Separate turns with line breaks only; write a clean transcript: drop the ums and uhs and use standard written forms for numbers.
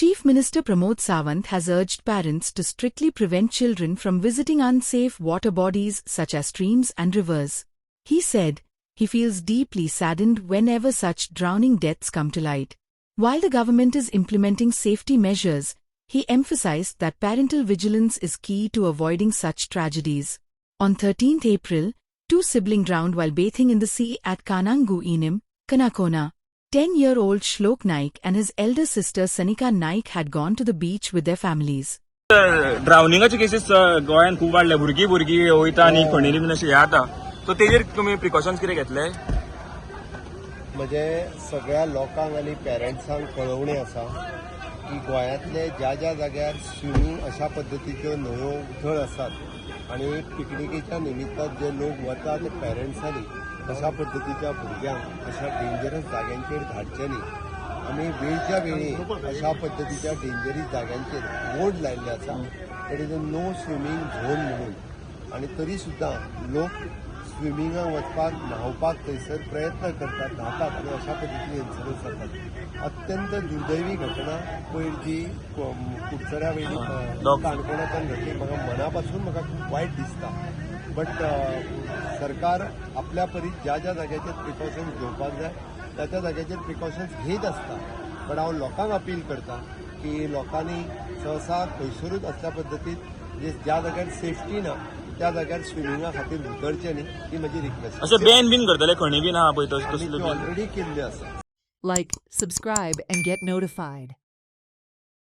Chief Minister Pramod Sawant has urged parents to strictly prevent children from visiting unsafe water bodies such as streams and rivers. He said he feels deeply saddened whenever such drowning deaths come to light. While the government is implementing safety measures, he emphasized that parental vigilance is key to avoiding such tragedies. On 13th April, two siblings drowned while bathing in the sea at Kanangu Enim, Kanakona. 10-year-old Shlok Naik and his elder sister Sanika Naik had gone to the beach with their families.
ड्रावनिंगाचे cases गोंयांत खूप वाडले. भुरगीं वयता आनी खणींनी bin अशें हें जाता. So तेजेर तुमी प्रिकॉशन्स कितें घेतले?
म्हणजे सगळ्या लोकांक आनी पेरंट्सांक कळवणी आसा की गोंयांतले ज्या ज्या जाग्यार स्विमींग अशा पद्दतीच्यो न्हंयो उथळ आसात आनी पिकनिकेच्या निमित्तान जे लोक वता ते पेरंट्सांनी अशा पद्दतीच्या भुरग्यांक अशा डेंजरस जाग्यांचेर धाडचे न्ही. आमी वेळच्या वेळी अशा पद्दतीच्या डेंजरीस जाग्यांचेर बोर्ड लायल्ले आसा. It is a no swimming zone म्हणून. आनी तरी सुद्दां लोक स्विमिंगाक वचपाक न्हावपाक थंयसर प्रयत्न करतात, न्हातात आनी अशा पद्दतीन इन्सिडंट्स जातात. अत्यंत दुर्दैवी घटना पयर जी कुडचड्या वेळी काणकोणांतल्यान घडली. म्हाका मना पासून म्हाका खूब वायट दिसता. बट सरकार आपल्या परीस ज्या ज्या जाग्याचेर प्रिकॉशन्स घेवपाक जाय त्या त्या जाग्याचेर प्रिकॉशन्स घेत आसता. बट हांव लोकांक अपील करता की लोकांनी सहसा खंयसरूच असल्या पद्दतीन ज्या जाग्यार सेफ्टी ना त्या जाग्यार स्विमिंगा खातीर उतरचें न्ही, ही म्हजी रिक्वेस्ट.
अशें बॅन बीन करतले खणी बीन आहा पळय तसले
ऑलरेडी केल्ले आसा.
Like, subscribe, and get notified.